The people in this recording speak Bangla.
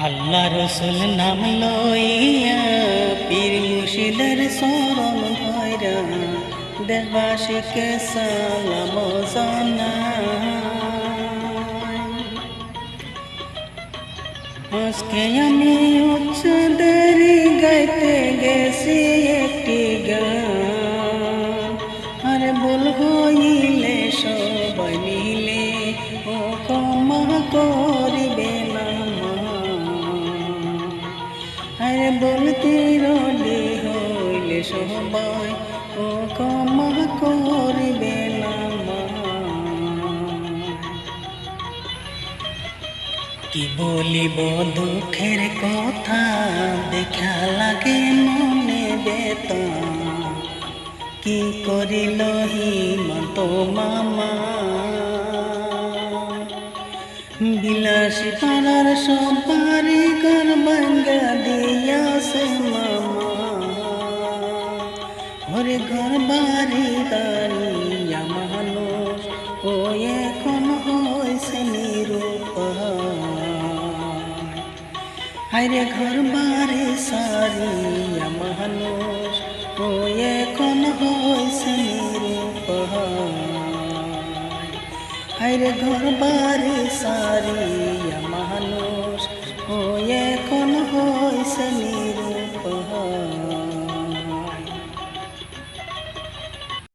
আল্লাহ রসুল নাম লইয়া পীর মুর্শিদের শরণ ধইরা দেশবাসীকে সালাম জানাই। আজকে আমি উচ্চদের গাইতে গেছি একটি গান, আর ভুল হইলে সবাই মিলে ও ক্ষমা করিবে না। আরে বলতে রলি হইলে সবাই ও ক্ষমা করিবে না। কি বলিব দুঃখের কথা, দেখা লাগে মনে বেতা। কি করিল হিমন্ত মামা, বিলাসী পাড়ার সবারি ঘর ভাঙ্গা দিয়াছে মামা। ওরে ঘর বাড়ি দাঁড়িয়া মানুষ ও এখন হয়েছে নিরুপায়। আরে ঘর বাড়ি সারিয়া মানুষ ও এখন হয়েছে নিরুপায়। আরে ঘর বাড়ি সারি